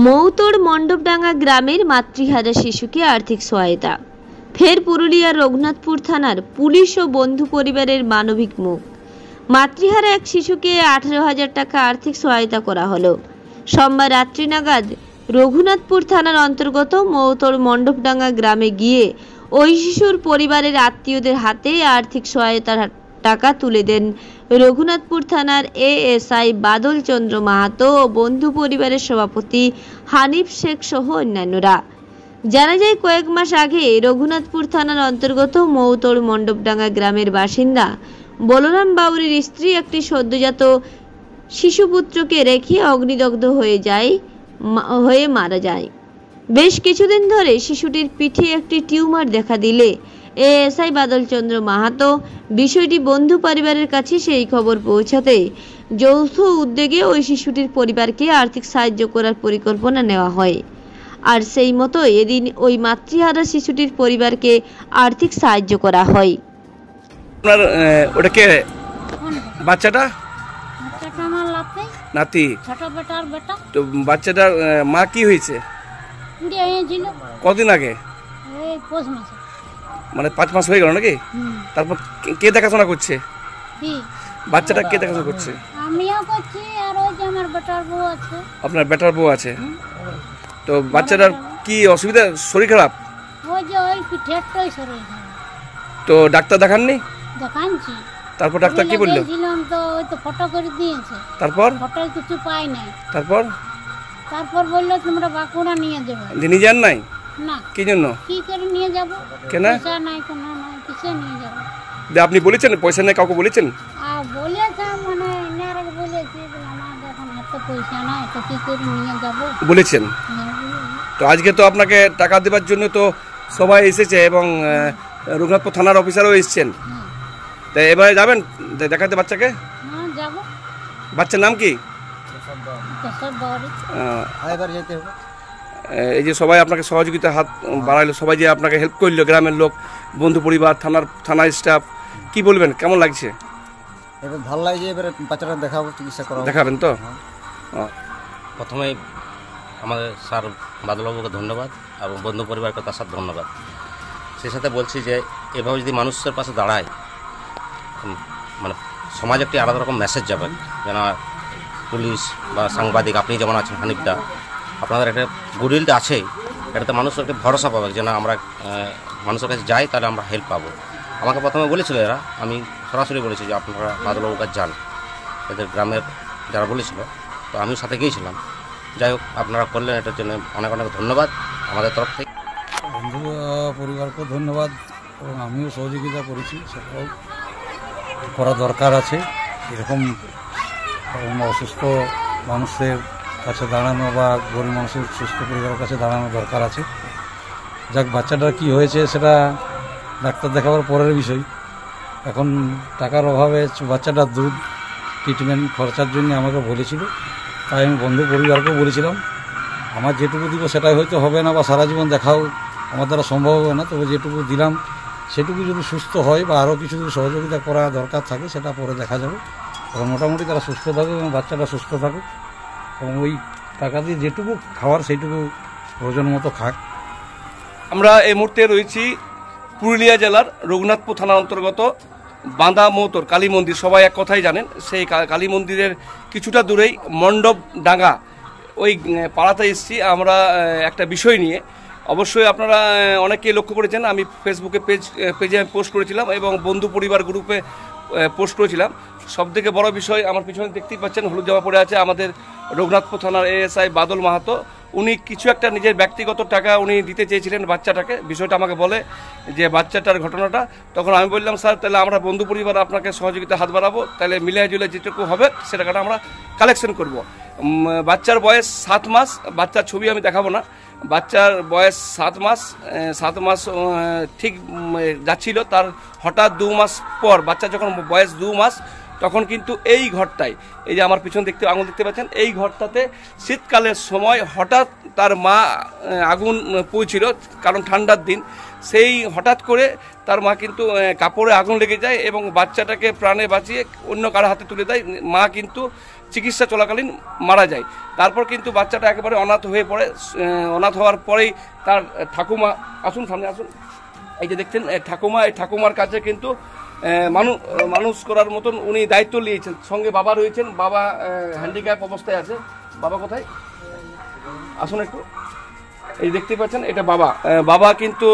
মৌতড় মণ্ডপডাঙ্গা গ্রামের মাতৃহারা শিশুকে আর্থিক সহায়তা। ফের পুরুলিয়ার রঘুনাথপুর থানার পুলিশ ও বন্ধু পরিবারের মানবিক মুখ। মাতৃহারা এক শিশুকে 18,000 টাকা আর্থিক সহায়তা করা হলো। সোমবার রাত্রি নাগাদ রঘুনাথপুর থানার অন্তর্গত মৌতড় মণ্ডপডাঙ্গা গ্রামে গিয়ে ওই শিশুর পরিবারের আত্মীয়দের হাতে আর্থিক সহায়তার টাকা তুলে দেন রঘুনাথপুর থানার এএসআই বাদল চন্দ্র মাহাতো ও বন্ধু পরিবারের সভাপতি হানিফ শেখ সহ অন্যান্যরা। জানা যায়, কয়েক মাস আগে রঘুনাথপুর থানার অন্তর্গত মৌতড় মণ্ডপডাঙ্গা গ্রামের বাসিন্দা বলরাম বাউরির স্ত্রী একটি সদ্যজাত শিশুপুত্রকে রেখে অগ্নিদগ্ধ হয়ে মারা যায়। বেশ কিছুদিন ধরে শিশুটির পিঠে একটি টিউমার দেখা দিলে এএসআই বাদল চন্দ্র মাহাতো বিষয়টি বন্ধু পরিবারের কাছে সেই খবর পৌঁছাতে যৌথ উদ্যোগে ওই শিশুটির পরিবারকে আর্থিক সাহায্য করার পরিকল্পনা নেওয়া হয়। আর সেই মতো এদিন ওই মাতৃহারা শিশুটির পরিবারকে আর্থিক সাহায্য করা হয়। আপনার ওটা কে বাচ্চাটা? বাচ্চাটা আমার নাতি। ছোট বেটার বেটা। তো বাচ্চাটার মা কি হয়েছে? কুড়িয়ে হয়েছিল। কদিন আগে? এই পৌষ মাসে। মানে 5 মাস হয়ে গেল নাকি? তারপর কে দেখাশোনা করছে? কি বাচ্চাটা কে দেখাশোনা করছে? আমিও করছি, আর ওই যে আমার বেটার বউ আছে। আপনার বেটার বউ আছে? তো বাচ্চাটার কি অসুবিধা? শরীর খারাপ? ওই যে ওই পিঠেরটাই শরীর খারাপ। তো ডাক্তার দেখাননি? দেখানছি। তারপর ডাক্তার কি বললো? ছিলাম তো ওই তো ফটো করে দিয়েছে। তারপর ফটোয় কিছু পাই নাই। তারপর বললো তোমরা বাঁকুড়া নিয়ে যাবে। নিয়ে যান নাই? না। কি জন্য? কি করে নিয়ে যাব? কেন? পয়সা নাই, কোনো নাই, কিসে নিয়ে যাব? আপনি বলেছেন পয়সা নেই, কাউকে বলেছেন? বলেছে, মানে এনারা বলেছে আমাদের এখন এত পয়সা নাই, তো কি করে নিয়ে যাব বলেছেন। তো আজকে তো আপনাকে টাকা দেওয়ার জন্য তো সবাই এসেছে এবং রঘুনাথপুর থানার অফিসারও এসেছেন। তাই এবারে যাবেন দেখাতে বাচ্চাকে? হ্যাঁ যাব। বাচ্চার নাম কি? এই যে সবাই আপনাকে সহযোগিতা হাত বাড়াইলো, সবাই যে আপনাকে হেল্প করলো, গ্রামের লোক, বন্ধু পরিবার, থানার স্টাফ, কি বলবেন, কেমন লাগছে? এবার ভালো লাগছে। এবারে বাচ্চাটা দেখাবো, চিকিৎসা করাবো। দেখাবেন তো? প্রথমেই আমাদের স্যার বাদলবাবুকে ধন্যবাদ এবং বন্ধু পরিবারকে তার সাথে ধন্যবাদ। সেই সাথে বলছি যে এভাবে যদি মানুষের পাশে দাঁড়ায়, মানে সমাজ একটি আলাদা রকম মেসেজ যাবে। যেন পুলিশ বা সাংবাদিক, আপনি যেমন আছেন হানিফদা, আপনাদের একটা গুডউইলটা আছেই, এটাতে মানুষ একটা ভরসা পাবে যে না আমরা মানুষের কাছে যাই, তাহলে আমরা হেল্প পাবো। আমাকে প্রথমে বলেছিল এরা, আমি সরাসরি বলেছি যে আপনারা বাদলবাবুর কাছে যান, এদের গ্রামের যারা বলেছিল, তো আমিও সাথে গিয়েছিলাম। যাই হোক, আপনারা করলেন, এটার জন্য অনেক অনেক ধন্যবাদ আমাদের তরফ থেকে। বন্ধু পরিবারকেও ধন্যবাদ, এবং আমিও সহযোগিতা করেছি, সেটাও করা দরকার আছে। এরকম অসুস্থ মানুষের কাছে দাঁড়ানো বা গরিব মানুষের সুস্থ পরিবারের কাছে দাঁড়ানো দরকার আছে। যাক, বাচ্চাটার কি হয়েছে সেটা ডাক্তার দেখাবার পরের বিষয়। এখন টাকার অভাবে বাচ্চাটার দুধ ট্রিটমেন্ট খরচার জন্য আমাকে বলেছিল, তাই আমি বন্ধু পরিবারকেও বলেছিলাম আমার যেটুকু দিব সেটাই হয়তো হবে না, বা সারা জীবন দেখাও আমার দ্বারা সম্ভব হবে না, তবে যেটুকু দিলাম সেটুকু যদি সুস্থ হয় বা আরও কিছু যদি সহযোগিতা করা দরকার থাকে সেটা পরে দেখা যাবে। এবং মোটামুটি তারা সুস্থ থাকুক এবং বাচ্চাটা সুস্থ থাকুক, এবং ওই টাকা দিয়ে যেটুকু খাওয়ার সেইটুকু প্রয়োজন মতো খাক। আমরা এই মুহূর্তে রয়েছি পুরুলিয়া জেলার রঘুনাথপুর থানার অন্তর্গত বাঁধা মৌতড় কালী মন্দির। সবাই এক কথাই জানেন, সেই কালী মন্দিরের কিছুটা দূরেই মণ্ডপডাঙ্গা ওই পাড়াতে এসেছি আমরা একটা বিষয় নিয়ে। অবশ্যই আপনারা অনেকে লক্ষ্য করেছেন, আমি ফেসবুকে পেজে পোস্ট করেছিলাম এবং বন্ধু পরিবার গ্রুপে পোস্ট করেছিলাম। সবথেকে বড় বিষয়, আমার পিছনে দেখতেই পাচ্ছেন হলুদ জামা পরে আছে আমাদের রঘুনাথপুর থানার এএসআই বাদল মাহাতো। উনি কিছু একটা নিজের ব্যক্তিগত টাকা উনি দিতে চেয়েছিলেন বাচ্চাটাকে। বিষয়টা আমাকে বলে যে বাচ্চাটার ঘটনাটা, তখন আমি বললাম স্যার তাহলে আমরা বন্ধু পরিবার আপনাকে সহযোগিতা হাত বাড়াবো, তাহলে মিলিয়ে জুলে যেটুকু হবে সে টাকাটা আমরা কালেকশন করব। বাচ্চার বয়স 7 মাস, বাচ্চার ছবি আমি দেখাবো না, বাচ্চার বয়স 7 মাস ঠিক যাচ্ছিল। তার হঠাৎ 2 মাস পর, বাচ্চা যখন বয়স 2 মাস, তখন কিন্তু এই ঘরটায়, এই যে আমার পিছনে আঙুল দেখতে পাচ্ছেন, এই ঘরটাতে শীতকালের সময় হঠাৎ তার মা আগুন পুড়ছিল, কারণ ঠান্ডার দিন। সেই হঠাৎ করে তার মা কিন্তু কাপড়ে আগুন লেগে যায় এবং বাচ্চাটাকে প্রাণে বাঁচিয়ে অন্য কারো হাতে তুলে দেয়। মা কিন্তু চিকিৎসা চলাকালীন মারা যায়। তারপর কিন্তু বাচ্চাটা একেবারে অনাথ হয়ে পড়ে। অনাথ হওয়ার পরেই তার ঠাকুমা, আসুন সামনে আসুন, এই যে দেখছেন ঠাকুমা, এই ঠাকুমার কাছে কিন্তু মানুষ করার মতন উনি দায়িত্ব নিয়েছেন। সঙ্গে বাবা রয়েছেন, বাবা হ্যান্ডিক্যাপ অবস্থায় আছে। বাবা কোথায়, আসুন একটু, এই দেখতে পাচ্ছেন এটা বাবা। বাবা কিন্তু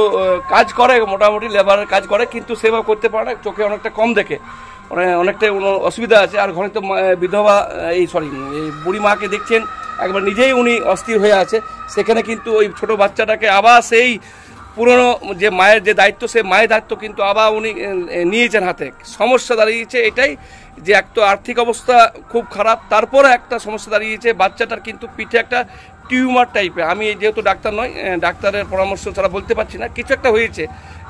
কাজ করে, মোটামুটি লেবারের কাজ করে, কিন্তু সেবা করতে পারে না, চোখে অনেকটা কম দেখে, অনেকটা অসুবিধা আছে। আর ঘরে তো বিধবা এই বুড়ি মাকে দেখছেন একবার নিজেই উনি অস্থির হয়ে আছে। সেখানে কিন্তু ওই ছোট বাচ্চাটাকে আবার সেই পুরনো যে মায়ের যে দায়িত্ব, সেই মায়ের দায়িত্ব কিন্তু আবার উনি নিয়েছেন হাতে। সমস্যা দাঁড়িয়েছে এটাই যে এক তো আর্থিক অবস্থা খুব খারাপ, তারপরে একটা সমস্যা দাঁড়িয়েছে বাচ্চাটার কিন্তু পিঠে একটা টিউমার টাইপের। আমি যেহেতু ডাক্তার নয়, ডাক্তারের পরামর্শ ছাড়া বলতে পারছি না, কিছু একটা হয়েছে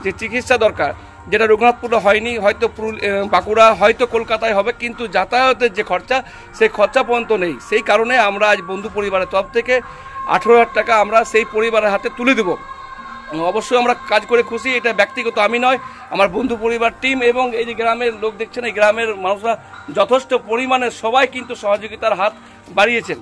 যে চিকিৎসা দরকার, যেটা রঘুনাথপুরে হয়নি, হয়তো বাঁকুড়া, হয়তো কলকাতায় হবে, কিন্তু যাতায়াতের যে খরচা, সেই খরচা পর্যন্ত নেই। সেই কারণে আমরা আজ বন্ধু পরিবারের তরফ থেকে 18,000 টাকা আমরা সেই পরিবারের হাতে তুলে দেবো। অবশ্যই আমরা কাজ করে খুশি, এটা ব্যক্তিগত আমি নয়, আমার বন্ধু পরিবার টিম এবং এই যে গ্রামের লোক দেখছেন, এই গ্রামের মানুষরা যথেষ্ট পরিমাণে সবাই কিন্তু সহযোগিতার হাত বাড়িয়েছেন।